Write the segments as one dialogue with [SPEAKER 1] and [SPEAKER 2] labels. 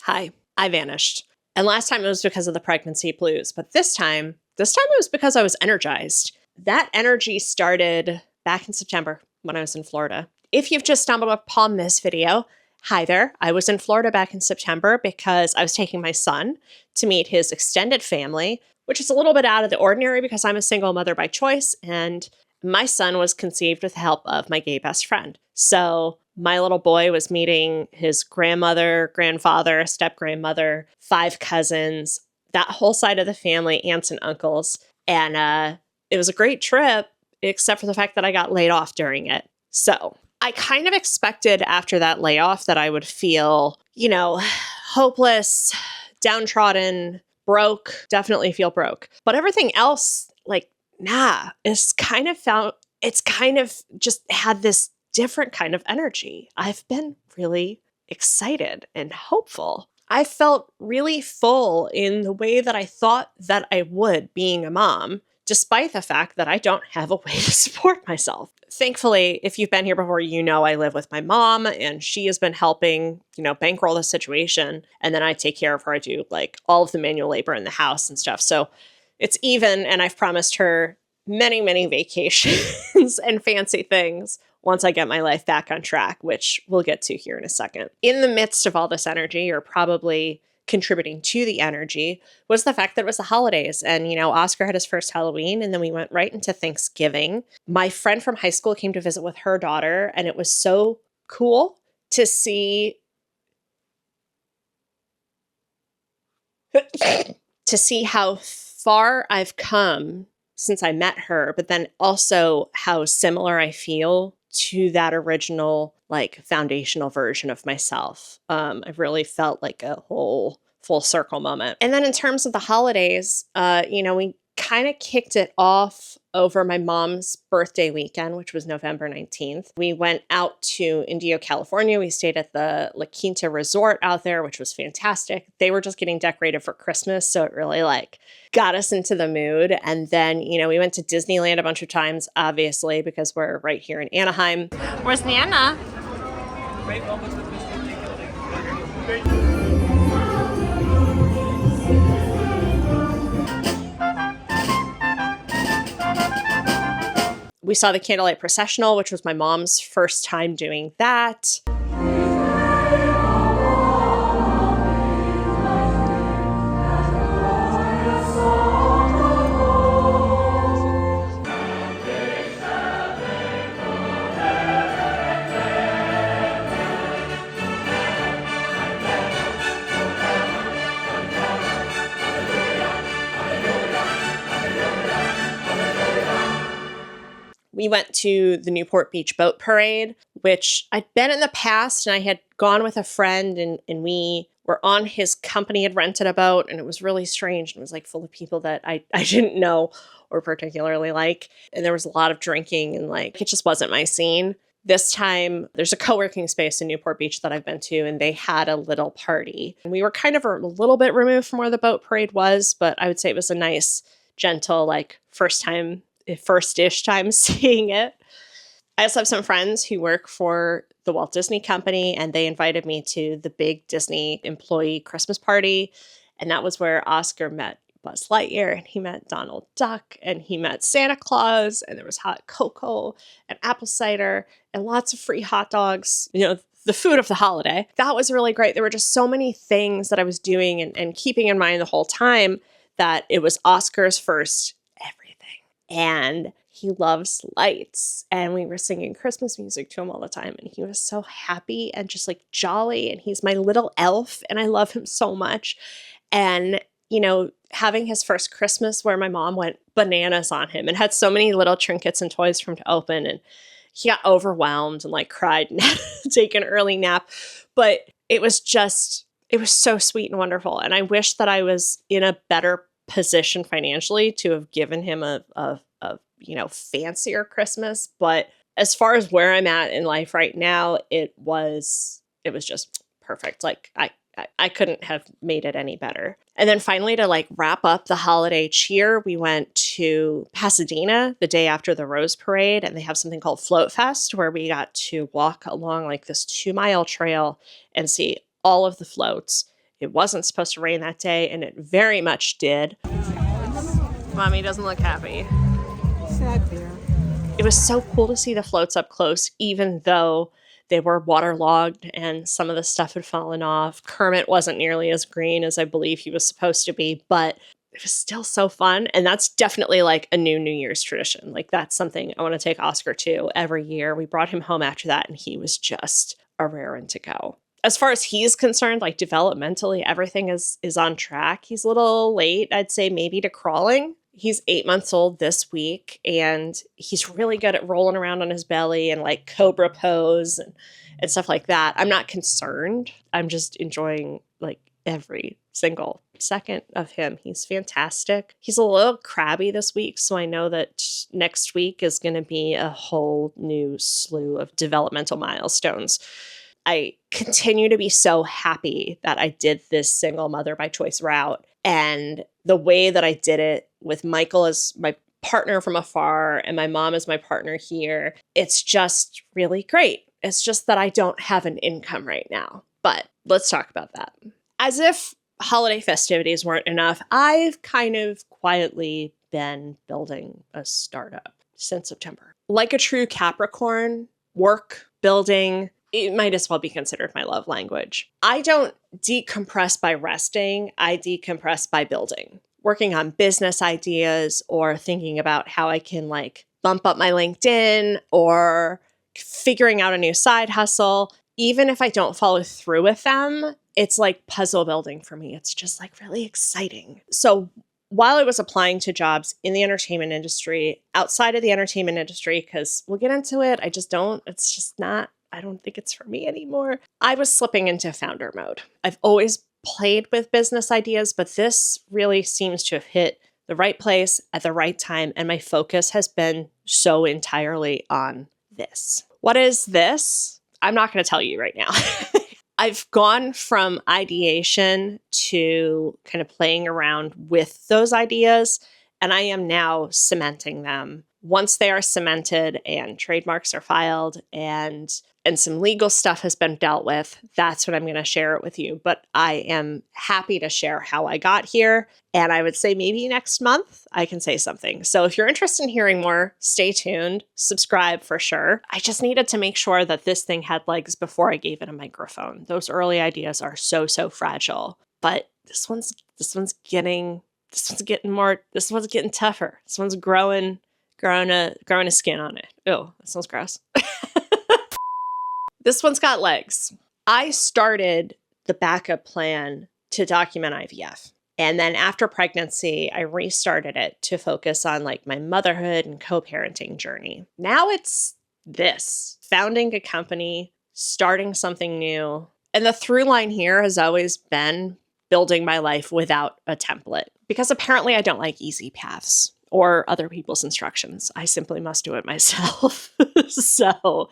[SPEAKER 1] Hi, I vanished. And last time it was because of the pregnancy blues, but this time it was because I was energized. That energy started back in September when I was in Florida. If you've just stumbled upon this video, hi there. I was in Florida back in September because I was taking my son to meet his extended family, which is a little bit out of the ordinary because I'm a single mother by choice, and my son was conceived with the help of my gay best friend. So my little boy was meeting his grandmother, grandfather, step-grandmother, 5 cousins, that whole side of the family, aunts and uncles. And it was a great trip, except for the fact that I got laid off during it. So I kind of expected after that layoff that I would feel, hopeless, downtrodden, broke, definitely feel broke. But everything else, it's kind of just had this different kind of energy. I've been really excited and hopeful. I felt really full in the way that I thought that I would being a mom, despite the fact that I don't have a way to support myself. Thankfully, if you've been here before, I live with my mom and she has been helping, bankroll the situation. And then I take care of her. I do all of the manual labor in the house and stuff. So it's even, and I've promised her many, many vacations and fancy things once I get my life back on track, which we'll get to here in a second. In the midst of all this energy, or probably contributing to the energy, was the fact that it was the holidays. And, Oscar had his first Halloween, and then we went right into Thanksgiving. My friend from high school came to visit with her daughter, and it was so cool to see how far I've come since I met her, but then also how similar I feel to that original, foundational version of myself. I've really felt like a whole full circle moment. And then in terms of the holidays, we kind of kicked it off over my mom's birthday weekend, which was November 19th. We went out to Indio, California. We stayed at the La Quinta Resort out there, which was fantastic. They were just getting decorated for Christmas, so it really got us into the mood. And then, we went to Disneyland a bunch of times, obviously, because we're right here in Anaheim. Where's Nana? We saw the Candlelight Processional, which was my mom's first time doing that. We went to the Newport Beach Boat Parade, which I'd been in the past, and I had gone with a friend, and we were on his company, had rented a boat, and it was really strange. It was full of people that I didn't know or particularly like. And there was a lot of drinking, and it just wasn't my scene. This time, there's a co-working space in Newport Beach that I've been to, and they had a little party. And we were kind of a little bit removed from where the boat parade was, but I would say it was a nice, gentle, first-ish time seeing it. I also have some friends who work for the Walt Disney Company, and they invited me to the big Disney employee Christmas party. And that was where Oscar met Buzz Lightyear, and he met Donald Duck, and he met Santa Claus, and there was hot cocoa and apple cider and lots of free hot dogs, the food of the holiday. That was really great. There were just so many things that I was doing and keeping in mind the whole time that it was Oscar's first and he loves lights, and we were singing Christmas music to him all the time, and he was so happy and just jolly, and he's my little elf, and I love him so much. And having his first Christmas where my mom went bananas on him and had so many little trinkets and toys for him to open, and he got overwhelmed and cried and had to take an early nap, but it was so sweet and wonderful. And I wish that I was in a better position financially to have given him a fancier Christmas. But as far as where I'm at in life right now, it was just perfect. I couldn't have made it any better. And then finally, to wrap up the holiday cheer, we went to Pasadena the day after the Rose Parade, and they have something called Float Fest, where we got to walk along this 2-mile trail and see all of the floats. It wasn't supposed to rain that day, and it very much did. Mommy doesn't look happy.
[SPEAKER 2] Sad bear.
[SPEAKER 1] It was so cool to see the floats up close, even though they were waterlogged and some of the stuff had fallen off. Kermit wasn't nearly as green as I believe he was supposed to be, but it was still so fun. And that's definitely like a New Year's tradition. Like that's something I want to take Oscar to every year. We brought him home after that, and he was just a raring to go. As far as he's concerned, like developmentally, everything is on track. He's a little late, I'd say, maybe to crawling. He's 8 months old this week, and he's really good at rolling around on his belly and like cobra pose and stuff like that. I'm not concerned. I'm just enjoying like every single second of him. He's fantastic. He's a little crabby this week, so I know that next week is going to be a whole new slew of developmental milestones. I continue to be so happy that I did this single mother by choice route, and the way that I did it with Michael as my partner from afar and my mom as my partner here, it's just really great. It's just that I don't have an income right now. But let's talk about that. As if holiday festivities weren't enough, I've kind of quietly been building a startup since September. Like a true Capricorn, work, building, it might as well be considered my love language. I don't decompress by resting. I decompress by building, working on business ideas or thinking about how I can like bump up my LinkedIn or figuring out a new side hustle. Even if I don't follow through with them, it's like puzzle building for me. It's just like really exciting. So while I was applying to jobs in the entertainment industry, outside of the entertainment industry, because we'll get into it, it's just not, I don't think it's for me anymore. I was slipping into founder mode. I've always played with business ideas, but this really seems to have hit the right place at the right time. And my focus has been so entirely on this. What is this? I'm not going to tell you right now. I've gone from ideation to kind of playing around with those ideas, and I am now cementing them. Once they are cemented and trademarks are filed and some legal stuff has been dealt with, that's when I'm going to share it with you. But I am happy to share how I got here. And I would say maybe next month I can say something. So if you're interested in hearing more, stay tuned, subscribe for sure. I just needed to make sure that this thing had legs before I gave it a microphone. Those early ideas are so fragile. But this one's getting tougher. This one's growing a skin on it. Oh, that sounds gross. This one's got legs. I started the backup plan to document IVF. And then after pregnancy, I restarted it to focus on like my motherhood and co-parenting journey. Now it's this, founding a company, starting something new. And the through line here has always been building my life without a template, because apparently I don't like easy paths or other people's instructions. I simply must do it myself. So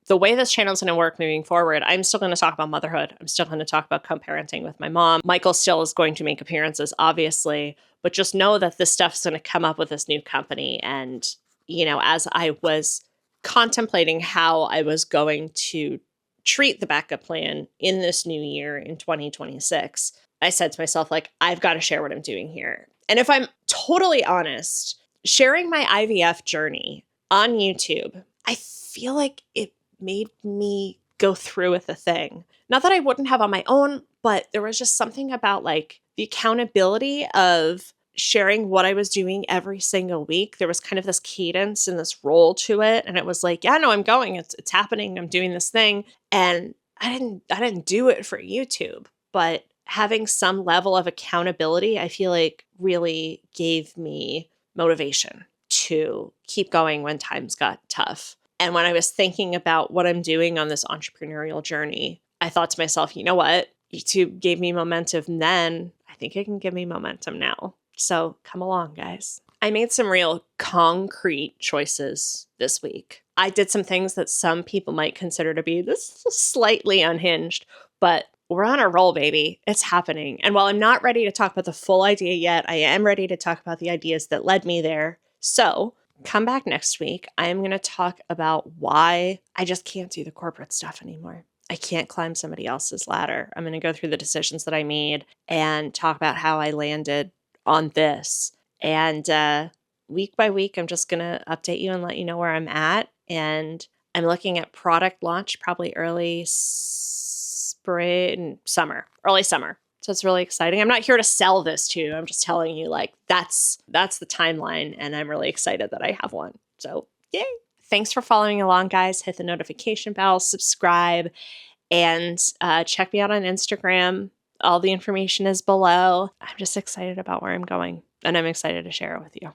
[SPEAKER 1] the way this channel is going to work moving forward, I'm still going to talk about motherhood. I'm still going to talk about co-parenting with my mom. Michael still is going to make appearances, obviously, but just know that this stuff is going to come up with this new company. And, you know, as I was contemplating how I was going to treat the backup plan in this new year in 2026, I said to myself, like, I've got to share what I'm doing here. And if I'm totally honest, sharing my IVF journey on YouTube, I feel like it made me go through with the thing. Not that I wouldn't have on my own, but there was just something about like the accountability of sharing what I was doing every single week. There was kind of this cadence and this roll to it. And it was like, yeah, no, I'm going. It's happening. I'm doing this thing. And I didn't do it for YouTube, but having some level of accountability, I feel like really gave me motivation to keep going when times got tough. And when I was thinking about what I'm doing on this entrepreneurial journey, I thought to myself, you know what? YouTube gave me momentum then. I think it can give me momentum now. So come along, guys. I made some real concrete choices this week. I did some things that some people might consider to be this slightly unhinged, but we're on a roll, baby. It's happening. And while I'm not ready to talk about the full idea yet, I am ready to talk about the ideas that led me there. So come back next week. I am going to talk about why I just can't do the corporate stuff anymore. I can't climb somebody else's ladder. I'm going to go through the decisions that I made and talk about how I landed on this. And week by week, I'm just going to update you and let you know where I'm at. And I'm looking at product launch probably early early summer. So it's really exciting. I'm not here to sell this to you. I'm just telling you, like, that's the timeline. And I'm really excited that I have one. So yay. Thanks for following along, guys. Hit the notification bell, subscribe, and check me out on Instagram. All the information is below. I'm just excited about where I'm going, and I'm excited to share it with you.